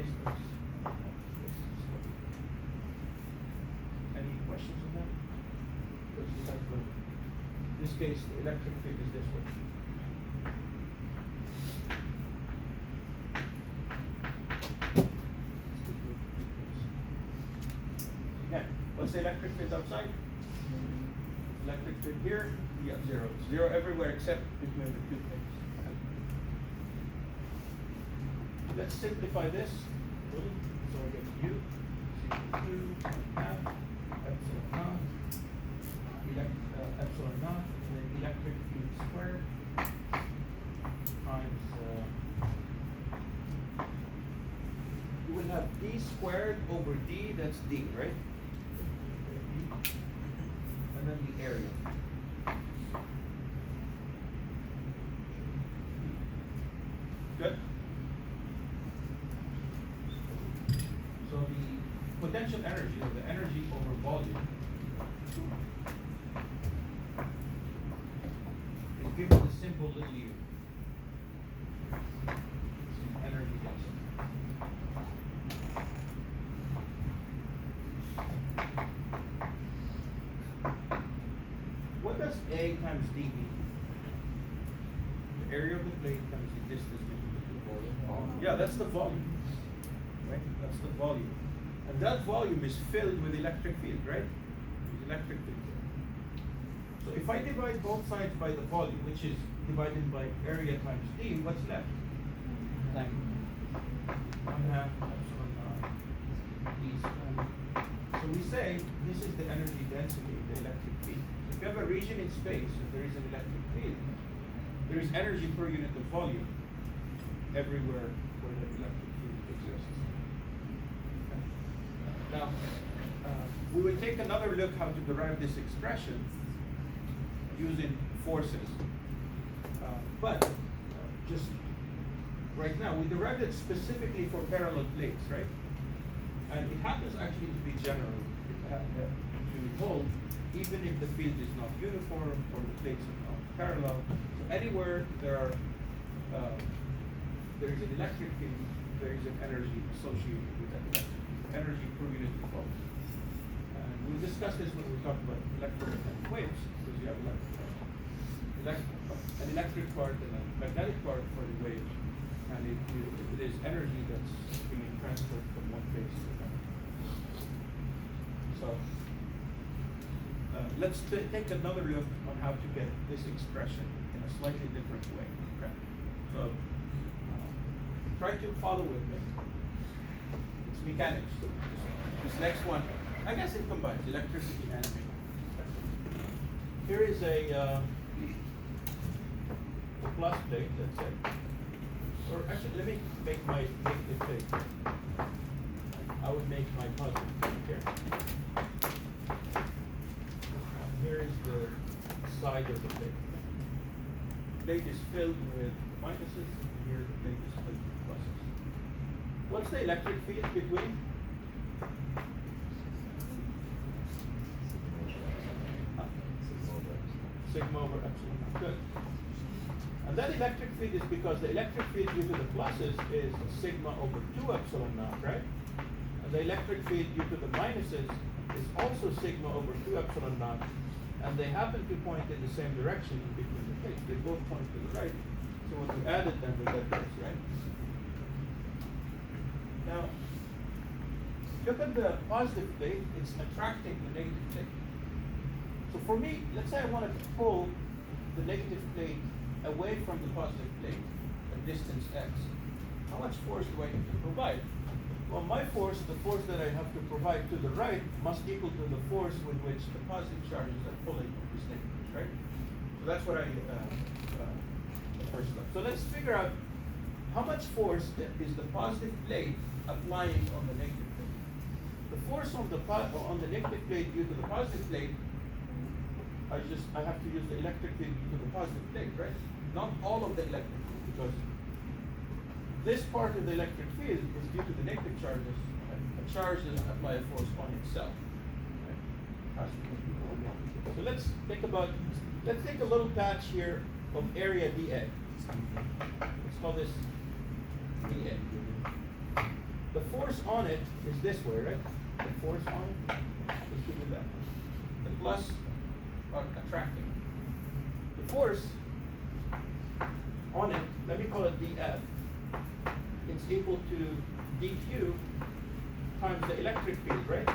distance. Any questions on that? Because you have in this case, the electric field is this way. Again, what's the electric field outside? Electric field here, you have zero. Zero everywhere except between the two plates. Let's simplify this. So we get U equals 2 half epsilon naught, epsilon naught, and then electric field squared times. You will have D squared over D. That's D, right? And then the area. Good. So the potential energy, or the energy over volume, is given the symbol little u. It's an energy density. What does A times D mean? The area of the plate times the distance between the two volume. Yeah, that's the volume. Right? That's the volume. And that volume is filled with electric field, right? With electric field. So if I divide both sides by the volume, which is divided by area times D, what's left? Like 1/2 epsilon naught D squared. So we say this is the energy density of the electric field. So if you have a region in space, if there is an electric field, there is energy per unit of volume everywhere where the electric field exists. Okay. Now, we will take another look how to derive this expression using forces. But just right now, we derived it specifically for parallel plates, right? And it happens actually to be general, to hold, even if the field is not uniform or the plates are not parallel. So anywhere there is an electric field, there is an energy associated with that electric field, energy per unit of volume. And we'll discuss this when we talk about electromagnetic waves, because you have an electric part and a magnetic part for the wave, and it is energy that's being transferred from one phase to another. So let's take another look on how to get this expression in a slightly different way. Okay? So try to follow with me. It's mechanics. This next one, I guess it combines electricity and mechanics. Here is a plus plate, let's say. Or actually, let me make my negative plate. I would make my positive plate here. Here is the side of the plate. The plate is filled with minuses, and here the plate is filled with pluses. What's the electric field between? Sigma over epsilon. Good. And that electric field is because the electric field due to the pluses is sigma over 2 epsilon naught, right? And the electric field due to the minuses is also sigma over 2 epsilon naught. And they happen to point in the same direction between the plates. They both point to the right. So when we added them, we get this, right? Now, look at the positive plate. It's attracting the negative plate. So for me, let's say I wanted to pull the negative plate away from the positive plate at distance x. How much force do I need to provide? Well, my force, the force that I have to provide to the right, must equal to the force with which the positive charges are pulling this negative, right? So that's what I first step. So let's figure out how much force is the positive plate applying on the negative plate. The force on the negative plate due to the positive plate, I have to use the electric field due to the positive plate, right? Not all of the electric field, because this part of the electric field is due to the negative charges, and a charge doesn't apply a force on itself. Right? So let's take a little patch here of area dA. Let's call this dA. The force on it is this way, right? The force on it is to the left. The plus are attracting. The force on it, let me call it dF, it's equal to dq times the electric field, right?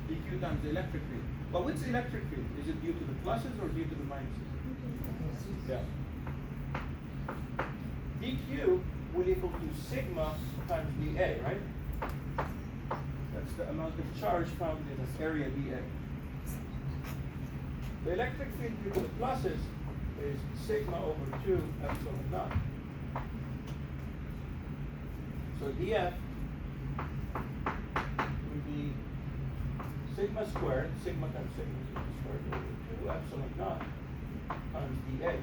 dq times the electric field. But what's the electric field? Is it due to the pluses or due to the minuses? Yeah. dq will equal to sigma times dA, right? That's the amount of charge found in this area dA. The electric field due to the pluses is sigma over 2 epsilon naught. So dF will be sigma squared, sigma times sigma squared over 2 epsilon naught times dA.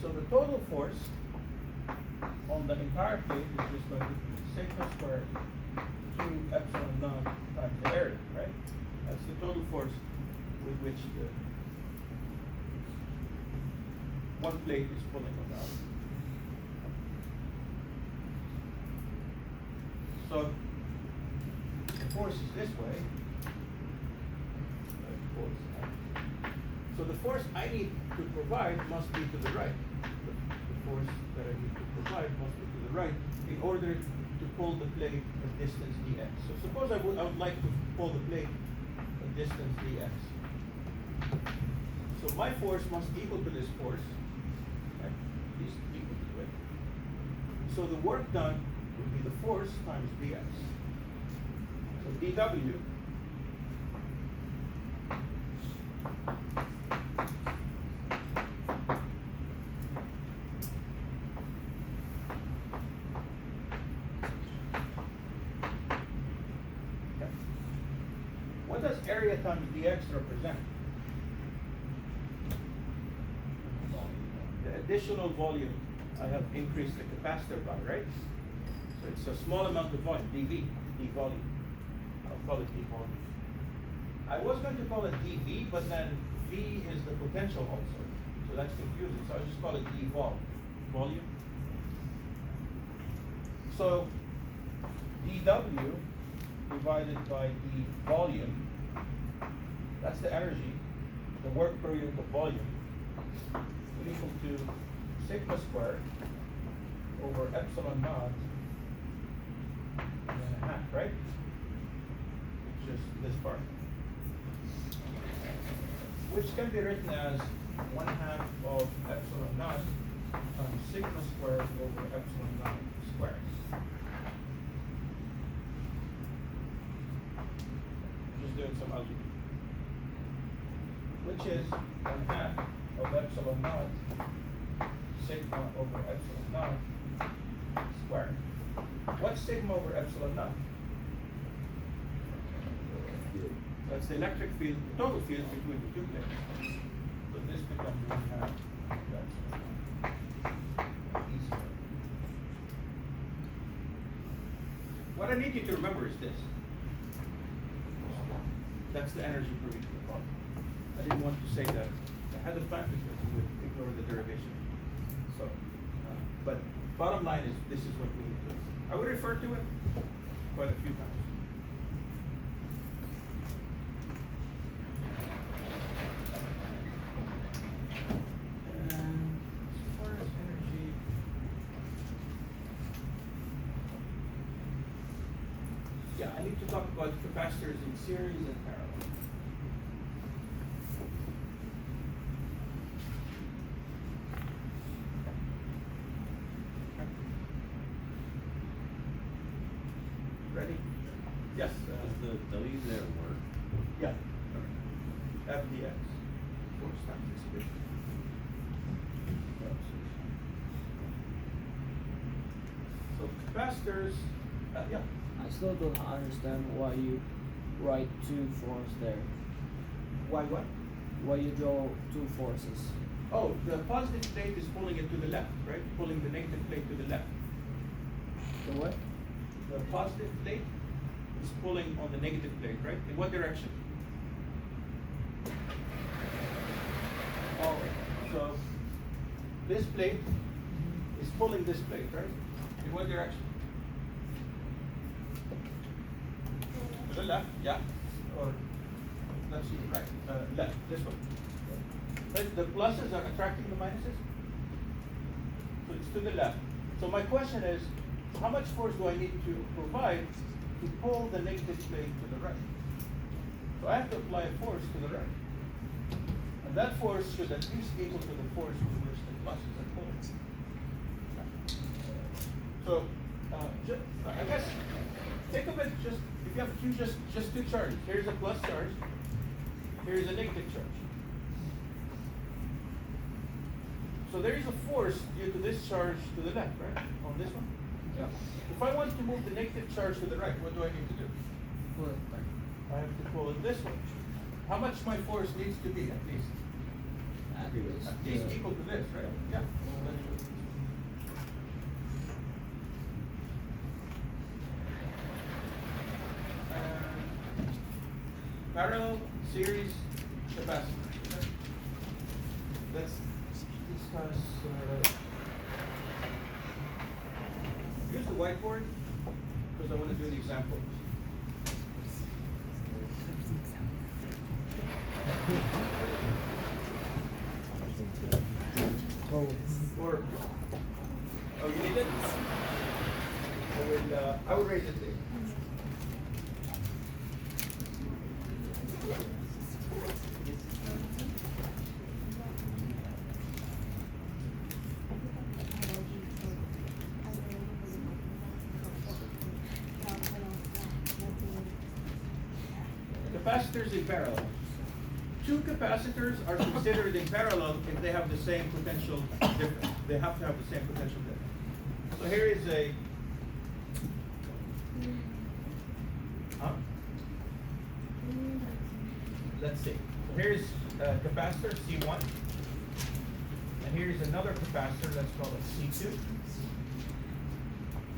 So the total force on the entire plate is just going to be sigma squared 2 epsilon naught times the area, right? That's the total force with which the one plate is pulling on the other. So the force is this way. So the force I need to provide must be to the right. The force that I need to provide must be to the right in order to pull the plate a distance dx. So suppose I would like to pull the plate a distance dx. So my force must equal to this force, right? At least equal to it. So the work done would be the force times dx. So dw what does area times dx represent? The additional volume I have increased the capacitor by, right? So it's a small amount of volume, dV, d volume. I'll call it d volume. I was going to call it dV, but then V is the potential also. So that's confusing. So I'll just call it d vol, volume. So dW divided by the volume, that's the energy, the work per unit of volume, will equal to sigma squared over epsilon naught and then a half, right? Which is this part. Which can be written as 1/2 of epsilon naught times sigma squared over epsilon naught squared. Just doing some algebra. Which is 1/2 of epsilon naught sigma over epsilon naught squared. What's sigma over epsilon naught? That's the electric field, the total field between the two plates. So this becomes 1/2 of epsilon naught E squared. What I need you to remember is this. That's the energy per unit of volume. I didn't want to say that ahead of time because you would ignore the derivation. So, but bottom line is this is what we need to do. I would refer to it quite a few times. And as far as energy, yeah, I need to talk about capacitors in series and parallel. Ready? Yes. Does the W there work? Yeah. FDX. Force times dissipation. So capacitors, yeah. I still don't understand why you write two forces there. Why what? Why you draw two forces. Oh, the positive plate is pulling it to the left, right? Pulling the negative plate to the left. The what? The positive plate is pulling on the negative plate, right? In what direction? All right. So this plate is pulling this plate, right? In what direction? the left, yeah, or let's see, right, left, this one. Right, the pluses are attracting the minuses, so it's to the left. So my question is, how much force do I need to provide to pull the negative plate to the right? So I have to apply a force to the right. And that force should at least equal to the force with which the pluses are pulling. So, I guess, think of it just, if you have just two charges. Here's a plus charge, here's a negative charge. So there is a force due to this charge to the left, right? On this one? Yeah. If I want to move the negative charge to the right, what do I need to do? Pull it back. I have to pull it this way. How much my force needs to be, at least? At least equal to this, right? Yeah. Parallel series capacitor. Okay. Let's discuss. Use the whiteboard because I want to do the example. Or, oh, you need it? I will raise it there. Capacitors in parallel. Two capacitors are considered in parallel if they have the same potential difference. They have to have the same potential difference. So here is a let's see. So here's a capacitor C1, and here's another capacitor. Let's call it C2,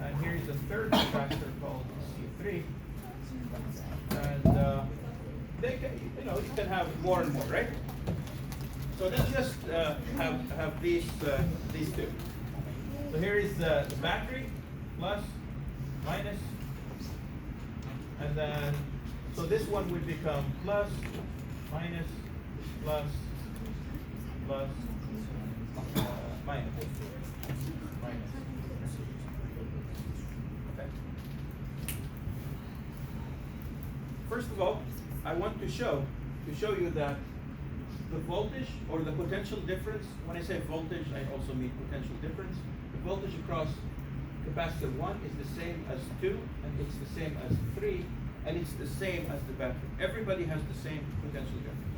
and here's a third capacitor called C3. And they can, you can have more and more, right? So let's just have these two. So here is the battery, plus, minus, and then so this one would become plus, minus, plus, plus, minus, minus. Okay. First of all, I want to show you that the voltage or the potential difference, when I say voltage, I also mean potential difference. The voltage across capacitor 1 is the same as 2, and it's the same as 3, and it's the same as the battery. Everybody has the same potential difference.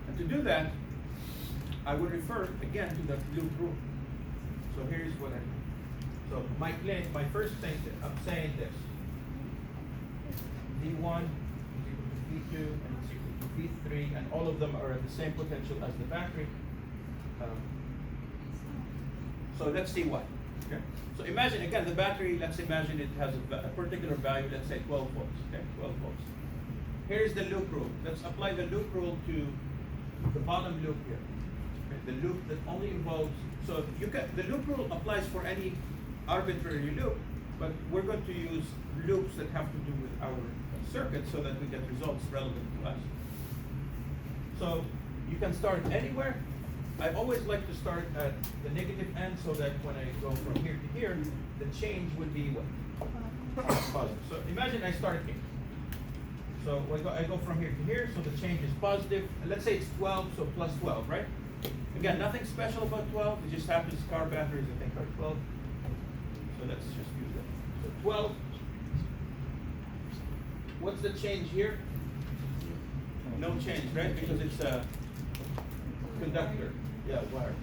And to do that, I will refer again to the loop rule. So here's what I do. So my first thing, I'm saying this. V1 V2 and it's equal to V3, and all of them are at the same potential as the battery. So let's see what. Okay. So imagine again the battery. Let's imagine it has a particular value. Let's say 12 volts. Okay, 12 volts. Here's the loop rule. Let's apply the loop rule to the bottom loop here. Okay, the loop that only involves. So the loop rule applies for any arbitrary loop, but we're going to use loops that have to do with our circuit so that we get results relevant to us. So you can start anywhere. I always like to start at the negative end so that when I go from here to here, the change would be what? Positive. So imagine I start here. So I go from here to here, so the change is positive. And let's say it's 12, so plus 12, right? Again, nothing special about 12. It just happens car batteries, I think, are 12. So let's just use that. So 12. What's the change here? No change, right? Because it's a conductor. Yeah, wire.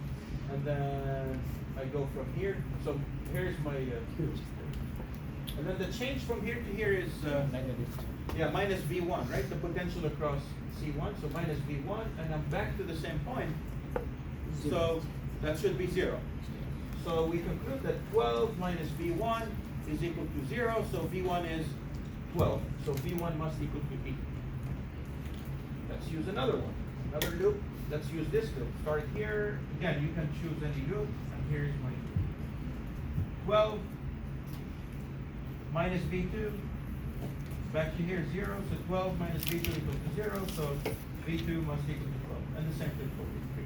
And then I go from here. So here's my and then the change from here to here is negative. Yeah, minus V1, right? The potential across C1. So minus V1, and I'm back to the same point. So that should be 0. So we conclude that 12 minus V1 is equal to 0. So V1 is 12. So V1 must equal to E. Let's use another one. Another loop. Let's use this loop. Start here. Again, you can choose any loop. And here's my loop. 12 minus V2 back to here, 0, so 12 minus V2 equals to 0, so V2 must equal to 12. And the same thing for V3.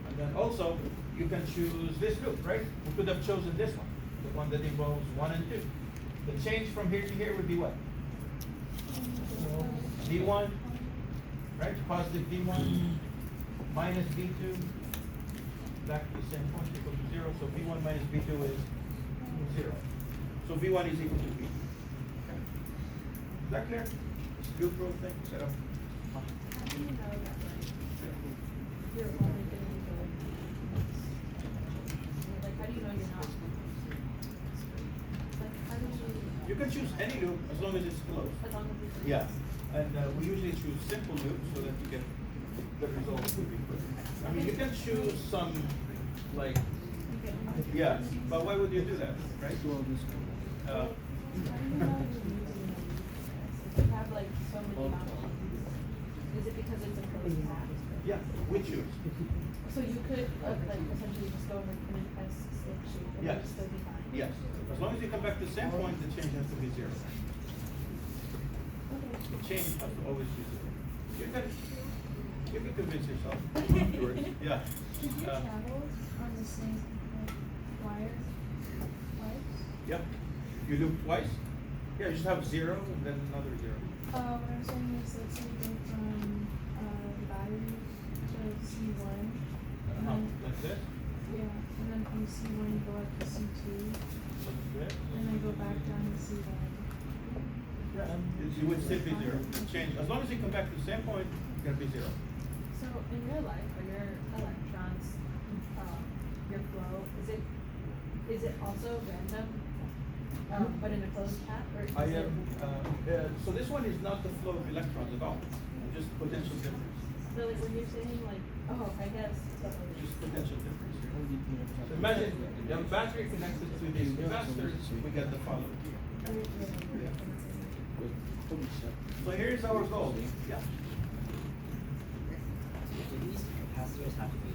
And then also, you can choose this loop, right? We could have chosen this one, the one that involves 1 and 2. The change from here to here would be what? V1, right? Positive V1 minus V2, back to the same point, equal to 0. So V1 minus V2 is 0. So V1 is equal to V. Okay. Is that clear? This loop rule thing set up. How do you know that, like, you're only gonna be going like, how do you know you're not? Like, how do You can choose any loop as long as it's closed. as long as it's. Yeah, and we usually choose simple loops so that you get the result will be quick. I mean, you can choose some, like, yeah, but why would you do that, right? How do you know you're using it? If you have like so many options, is it because it's a closed path? Yeah, we choose. So you could like essentially just go and put an S6 shape and it Yes. would still be fine? Yes, as long as you come back to the same point, the change has to be 0. The change has to always be 0. You can convince yourself afterwards. Yeah. Did you travel on the same wire twice? Yeah. You loop twice. Yeah, you just have 0 and then another 0. What I'm saying is, let's say you go from the battery to C1, and then, Like this. yeah, and then from C1 you go up to C2, Like this. and then go back down to C1. Yeah. You would still be 0. Change as long as you come back to the same point, it's gonna be 0. So in real life, are your electrons, your flow, is it also random, but in a closed path, or is I it? am. So this one is not the flow of electrons at all. Just potential difference. So like when you're saying like, oh, I guess. Just potential difference. So imagine the battery connected to these capacitors, we get the following. Yeah. So here's our goal. Yeah. Do these capacitors have to be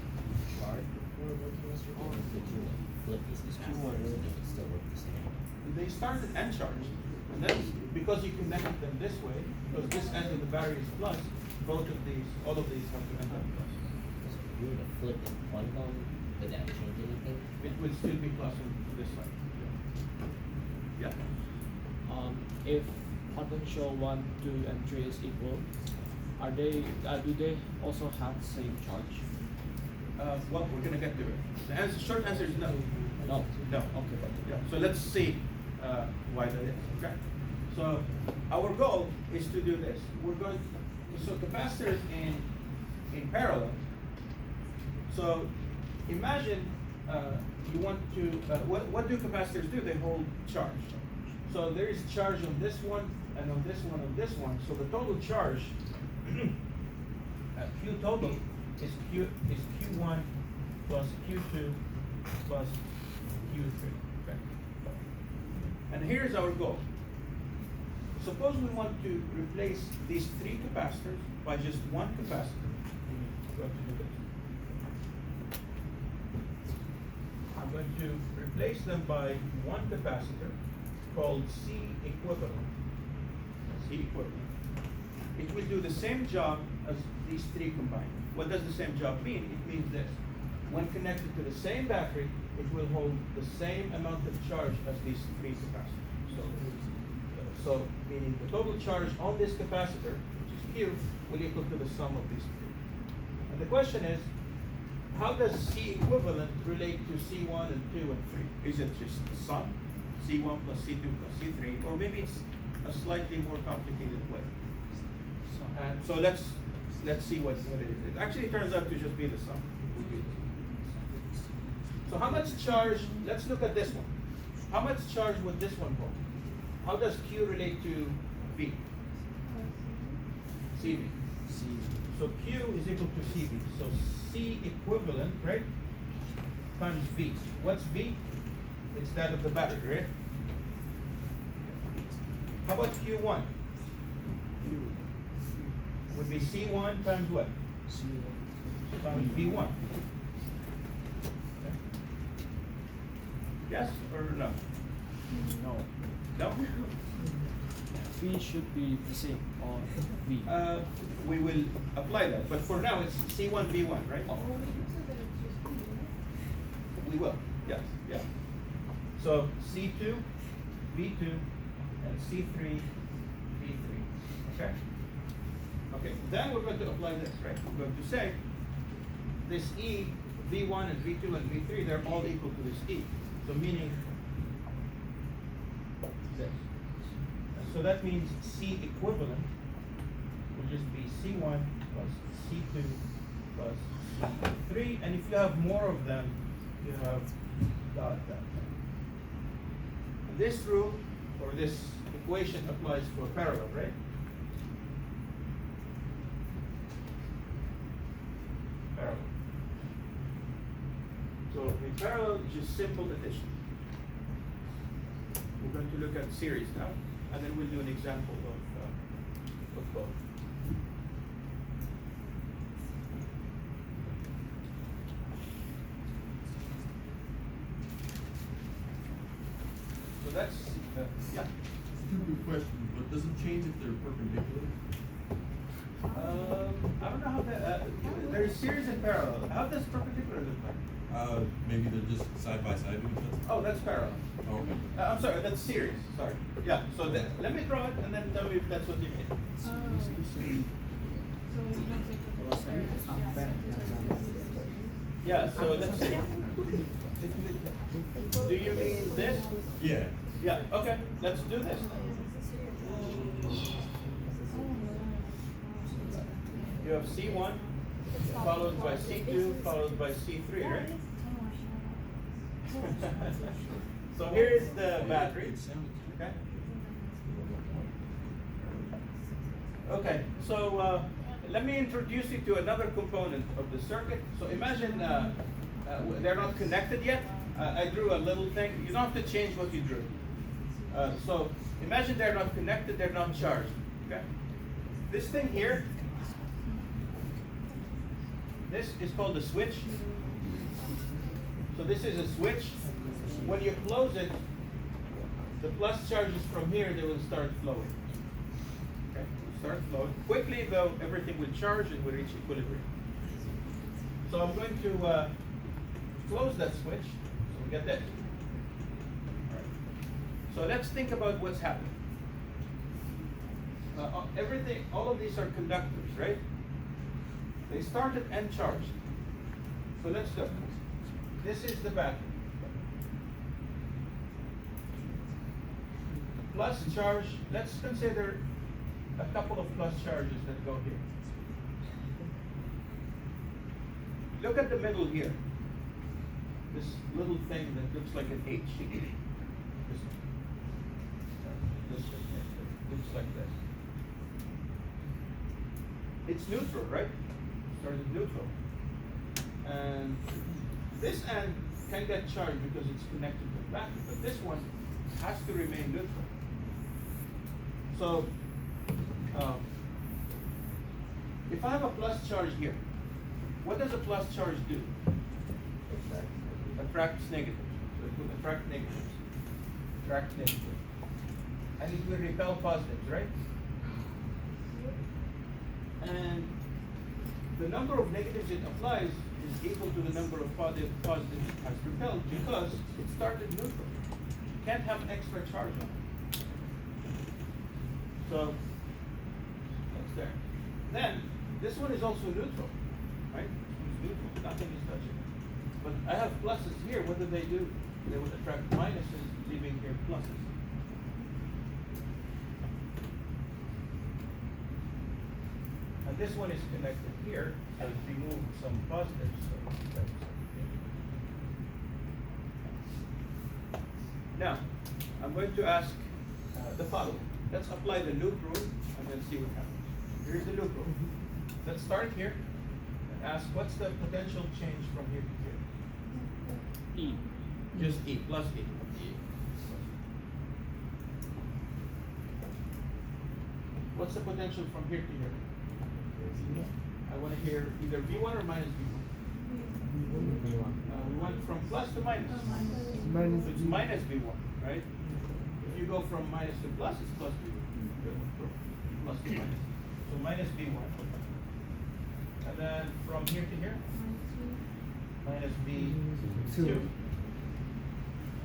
charged before working as your own, or could you flip these capacitors and they would still work the same? They started uncharged, and then because you connected them this way, because this end of the battery is plus, both of these, all of these have to end up plus. So if you were to flip one of them, would that change anything? It would still be plus on this side. Yeah. If potential 1, 2, and 3 is equal, are they? Do they also have same charge? Well, we're gonna get to it. The answer, short answer is no. No. No. Okay. Yeah. So let's see why that is. Okay. So our goal is to do this. We're going so capacitors in parallel. So imagine you want to what do capacitors do? They hold charge. So there is charge on this one and on this one and this one. So the total charge Q total is Q1 plus Q2 plus Q3. Okay. And here's our goal. Suppose we want to replace these 3 capacitors by just one capacitor. We have to do this. I'm going to replace them by one capacitor called C equivalent. C equivalent. It will do the same job as these 3 combined. What does the same job mean? It means this. When connected to the same battery, it will hold the same amount of charge as these 3 capacitors. So meaning the total charge on this capacitor, which is Q, will equal to the sum of these 3. And the question is, how does C equivalent relate to C1 and 2 and 3? Is it just the sum? C1 plus C2 plus C3, or maybe it's a slightly more complicated way. And so let's see what it is. It actually turns out to just be the sum. So how much charge? Let's look at this one. How much charge would this one hold? How does Q relate to V? CV. So Q is equal to CV. So C equivalent, right, times V. What's V? It's that of the battery, right? How about Q1? Would be C1 times what? Times V1. Okay. Yes or no? No. No? V should be the same on V. We will apply that, but for now it's C1, V1, right? Well, you said that it's just B, right? We will, yes, yeah. So C2, V2, and C3, V3, okay? Okay, then we're going to apply this, right? We're going to say this E, V1 and V2 and V3, they're all equal to this E. So meaning this. So that means C equivalent will just be C1 plus C2 plus C3. And if you have more of them, you have dot that. This rule or this equation applies for parallel, right? Parallel. So in parallel, it's just simple addition. We're going to look at series now, and then we'll do an example of both. So that's, yeah. Stupid question, but does it change if they're perpendicular? I don't know how that, there's series and parallel. How does perpendicular look like? Maybe they're just side by side with each other? Oh, that's parallel. Oh, okay. I'm sorry, that's series, sorry. Yeah, so let me draw it and then tell me if that's what you mean. So you don't take the first Yeah, so let's see. Do you mean this? Yeah. Yeah, okay, let's do this. You have C1, followed by C2, followed by C3, right? So here is the battery. Okay. Okay. So let me introduce you to another component of the circuit. So imagine they're not connected yet. I drew a little thing. You don't have to change what you drew. So imagine they're not connected. They're not charged. Okay. This thing here. This is called a switch. So this is a switch. When you close it, the plus charges from here, they will start flowing. Okay, start flowing. Quickly though, everything will charge and will reach equilibrium. So I'm going to close that switch, so we get this. All right. So let's think about what's happening. All of these are conductors, right? They started and charged. So let's look. This is the battery. Plus charge, let's consider a couple of plus charges that go here. Look at the middle here. This little thing that looks like an H. This looks like this. It's neutral, right? Started neutral. And this end can get charged because it's connected to the battery, but this one has to remain neutral. So, if I have a plus charge here, what does a plus charge do? Attracts negatives. So it will attract negatives. Attract negatives. And it will repel positives, right? And the number of negatives it applies is equal to the number of positives it has repelled because it started neutral. You can't have extra charge on it. So that's there. Then this one is also neutral, right? It's neutral. Nothing is touching it. But I have pluses here. What do? They would attract minuses, leaving here pluses. And this one is connected here, so it removes some positives. So now, I'm going to ask the following. Let's apply the loop rule and then see what happens. Here's the loop rule. Let's start here and ask what's the potential change from here to here? E. Just E, plus E. What's the potential from here to here? I want to hear either V1 or minus V1. We went from plus to minus. So it's minus V1, right? If you go from minus to plus, it's plus V1. Plus to minus. So minus V1. And then from here to here, minus V2.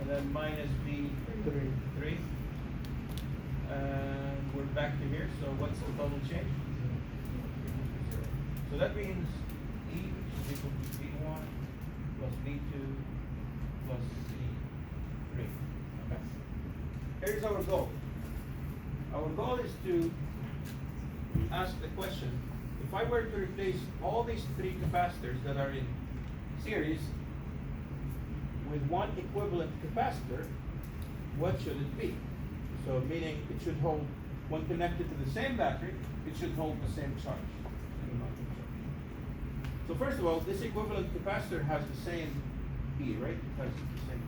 And then minus V3. And we're back to here. So what's the total change? So that means E is equal to V1 plus V2 plus C3. Okay. Here's our goal. Our goal is to ask the question, if I were to replace all these three capacitors that are in series with one equivalent capacitor, what should it be? So meaning it should hold, when connected to the same battery, it should hold the same charge. Same amount of charge. So first of all, this equivalent capacitor has the same E, right? It has the same.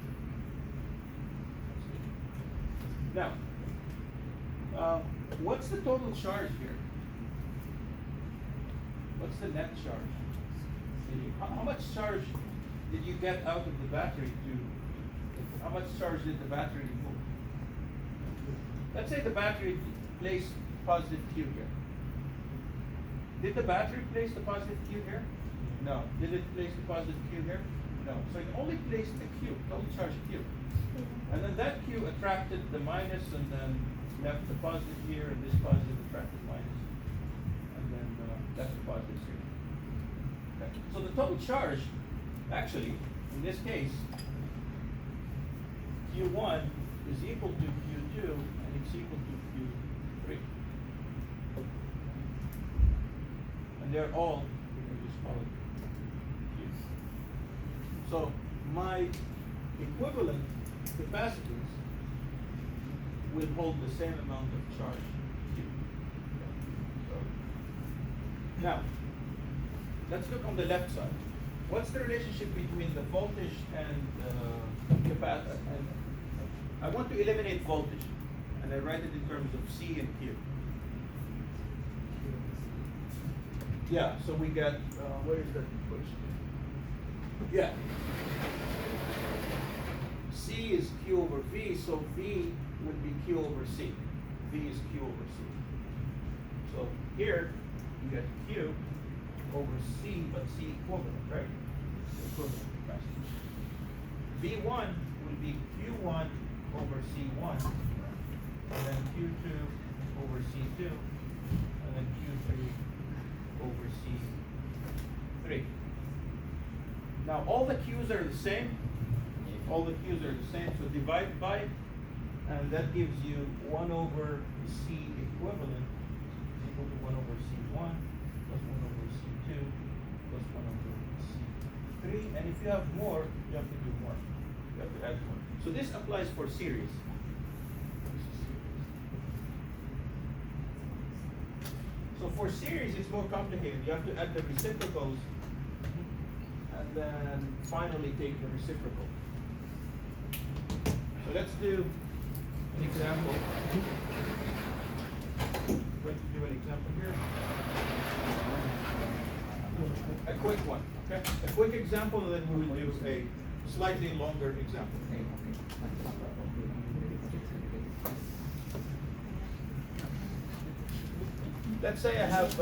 Now, what's the total charge here? What's the net charge? How much charge did you get out of the battery how much charge did the battery remove? Let's say the battery placed positive Q here. Did the battery place the positive Q here? No. Did it place the positive Q here? No. So it only placed the Q, total charge Q. And then that Q attracted the minus and then left the positive here, and this positive attracted minus. And then left the positive here. Okay. So the total charge, actually, in this case, Q1 is equal to Q2 and it's equal to Q3. And they're all, we can just call it Q. So my equivalent capacitance will hold the same amount of charge Q. So, now, let's look on the left side. What's the relationship between the voltage and capacitor? I want to eliminate voltage, and I write it in terms of C and Q. Yeah, so we get, where is that equation? Yeah. C is Q over V, so V would be Q over C. V is Q over C. So here, you get Q over C, but C equivalent, right? Equivalent capacitance. V1 will be Q1 over C1, and then Q2 over C2, and then Q3 over C3. Now all the Q's are the same. All the Q's are the same, so divide by, and that gives you 1 over C equivalent is equal to 1 over C1 plus 1 over C2 plus 1 over C3. And if you have more, you have to do more. You have to add more. So this applies for series. So for series, it's more complicated. You have to add the reciprocals and then finally take the reciprocal. So let's do an example. Going to do an example here. A quick one, okay? A quick example, and then we will do a slightly longer example. Let's say I have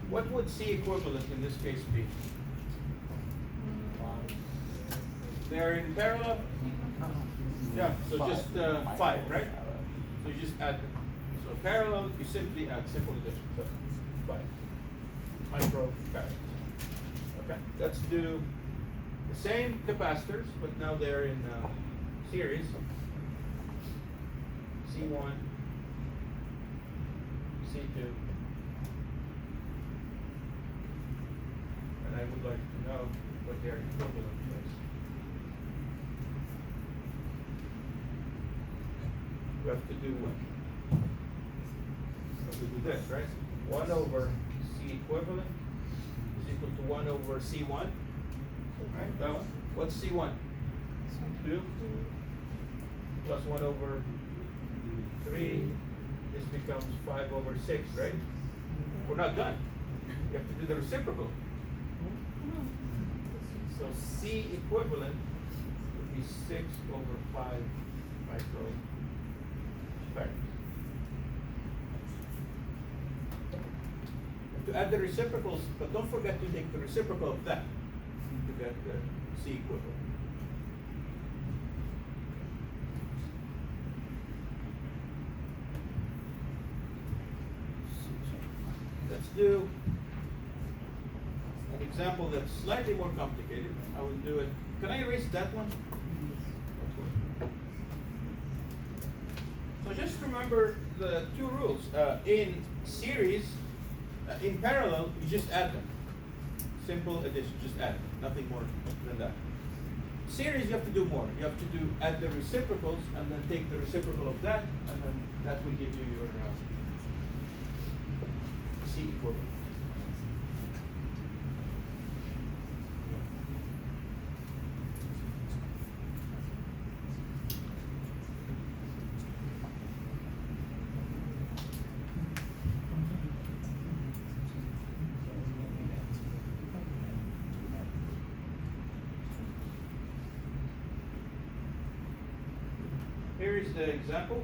what would C equivalent in this case be? They're in parallel? Yeah, so just 5, right? So you just add them. So parallel, you simply add simple addition. So 5 microfarads. Okay, let's do the same capacitors, but now they're in series. C1, C2. And I would like to know what their equivalent is. We have to do we do this, right? 1 over C equivalent is equal to 1 over C1, right? That one. What's C1? 2 plus 1 over 3. This becomes 5 over 6, right? We're not done. You have to do the reciprocal. So C equivalent would be 6 over 5 microfarads. To add the reciprocals, but don't forget to take the reciprocal of that to get the C equivalent. Let's do an example that's slightly more complicated. I will do it. Can I erase that one? So just remember the two rules. In series, in parallel, you just add them. Simple addition, just add them. Nothing more than that. Series, you have to do more. You have to do add the reciprocals and then take the reciprocal of that, and then that will give you your C equivalent. Here is the example.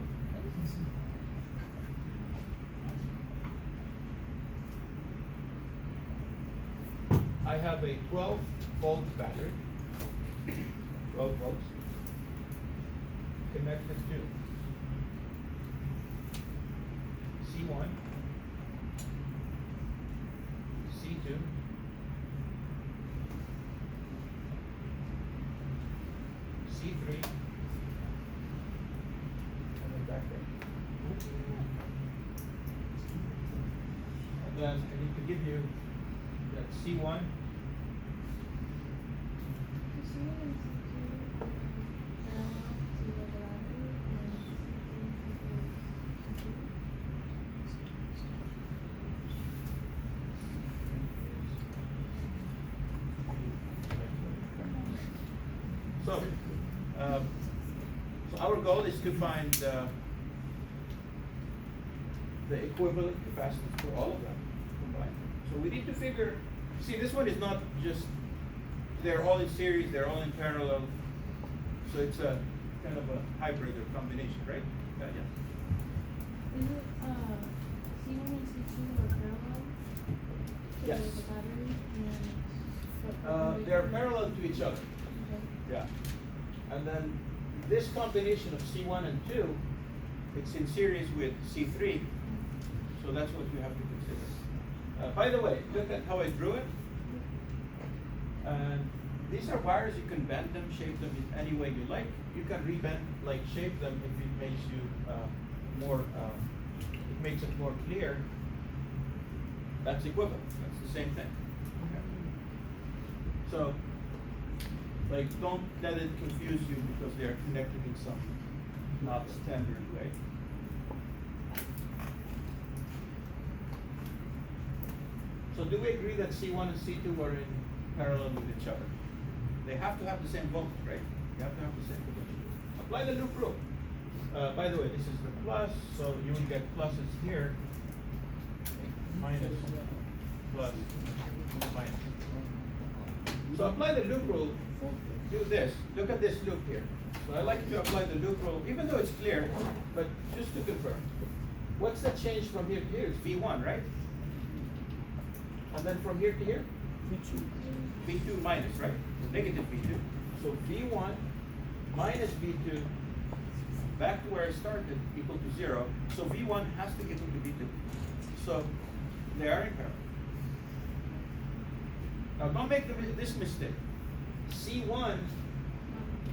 I have a 12-volt battery, 12 volts, connected to C1, C2, C3, and then back there. And then I need to give you that C1. So our goal is to find the equivalent capacitance for all of them combined. So we need to figure, see, this one is not just, they're all in series, they're all in parallel. So it's a kind of a hybrid or combination, right? Yeah. Is it C1 and C2 are parallel to Yes. the battery and They're parallel to each other. Okay. Yeah. And then this combination of C1 and 2, it's in series with C3, so that's what you have to consider. By the way, look at how I drew it. And these are wires, you can bend them, shape them in any way you like. You can rebend, like shape them if it makes you it makes it more clear. That's equivalent, that's the same thing. Okay. So, like, don't let it confuse you because they are connected in some not standard way. So do we agree that C1 and C2 are in parallel with each other? They have to have the same voltage, right? You have to have the same potential. Apply the loop rule. By the way, this is the plus, so you will get pluses here, minus, plus, minus. So apply the loop rule, do this. Look at this loop here. So I like to apply the loop rule, even though it's clear, but just to confirm. What's the change from here to here? It's V1, right? And then from here to here? V2. V2 minus, right? Negative V2. So V1 minus V2 back to where I started equal to 0. So V1 has to equal to V2. So they are in parallel. Now don't make this mistake. C1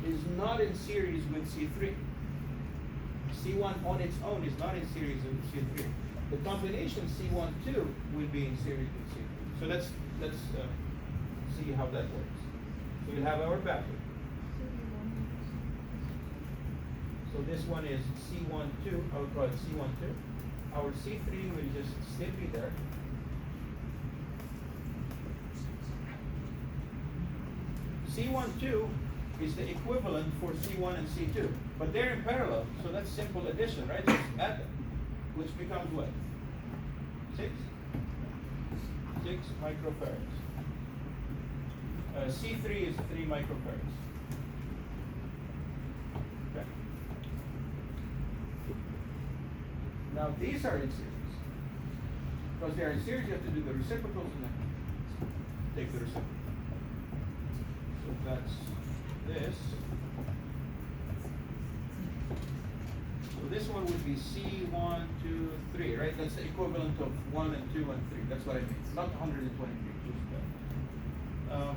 is not in series with C3. C1 on its own is not in series with C3. The combination C1-2 will be in series with C3. So let's see how that works. So we have our battery. So this one is C12, I would call it C12. our C3 will just still be there. C12 is the equivalent for C1 and C2, but they're in parallel, so that's simple addition, right? Just add them, which becomes what? 6 microfarads. C3 is 3 microfarads. Okay. Now these are in series. Because they are in series, you have to do the reciprocals and then take the reciprocal. So that's this. So this one would be C1, 2, 3, right? That's the equivalent of 1 and 2 and 3. That's what I mean. Not 123, just that.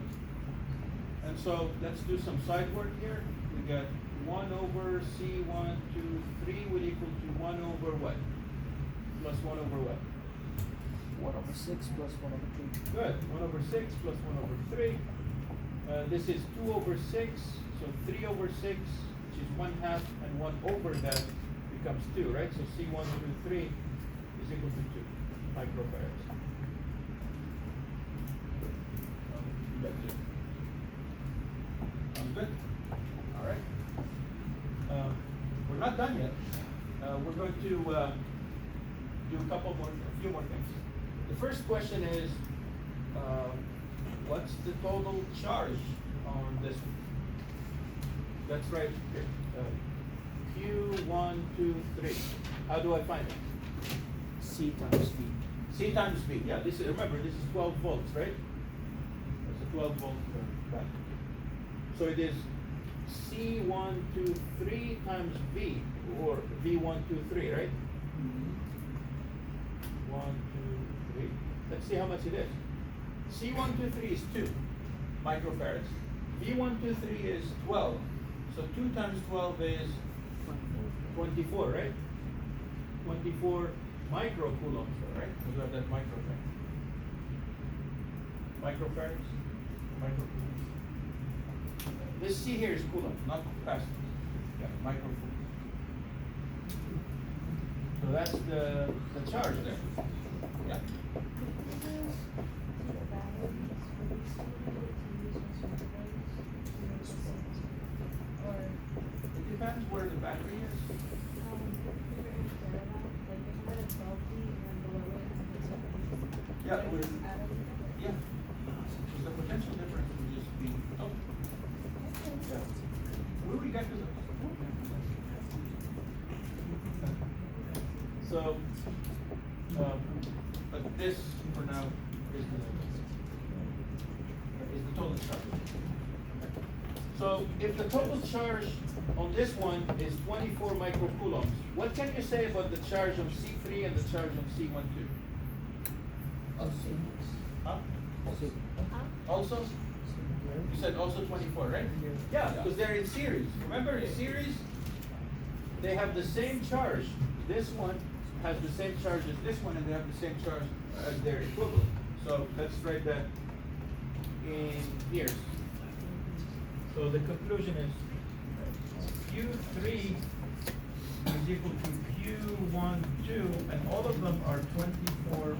And so let's do some side work here. We got 1 over C1, 2, 3 will equal to 1 over what? Plus 1 over what? 1/6 plus 1/3. Good. 1 over 6 plus 1 over 3. This is 2 over 6, so 3 over 6, which is 1/2, and 1 over that becomes 2, right? So C1 through 3 is equal to 2 microfarads. That's it. Sounds good? All right. We're not done yet. We're going to do a few more things. The first question is, what's the total charge on this one? That's right here. Q1, 2, 3. How do I find it? C times V. C times V. Yeah, this is, remember, this is 12 volts, right? That's a 12 volt battery. So it is C1, 2, 3 times V, or V1, 2, 3, right? 1, 2, 3. Let's see how much it is. C1, 2, 3 is 2 microfarads. V1, 2, 3 is 12. So 2 times 12 is 24, right? 24 microcoulombs, right? Because we have that microfarad. Microfarads? Microcoulombs. This C here is coulomb, not capacitance. Yeah, microcoulomb. So that's the charge there. Yeah. It depends where the battery is. Yeah, it would, yeah. So the potential difference would just be, oh. Yeah. Where we got to those? So, but this for now is the total charge. So if the total charge on this one is 24 microcoulombs, what can you say about the charge on C3 and the charge on C12? Huh? Also? You said also 24, right? Yeah, because they're in series. Remember, in series, they have the same charge. This one has the same charge as this one, and they have the same charge as their equivalent. So let's write that in here. So the conclusion is Q3 is equal to Q12, and all of them are 24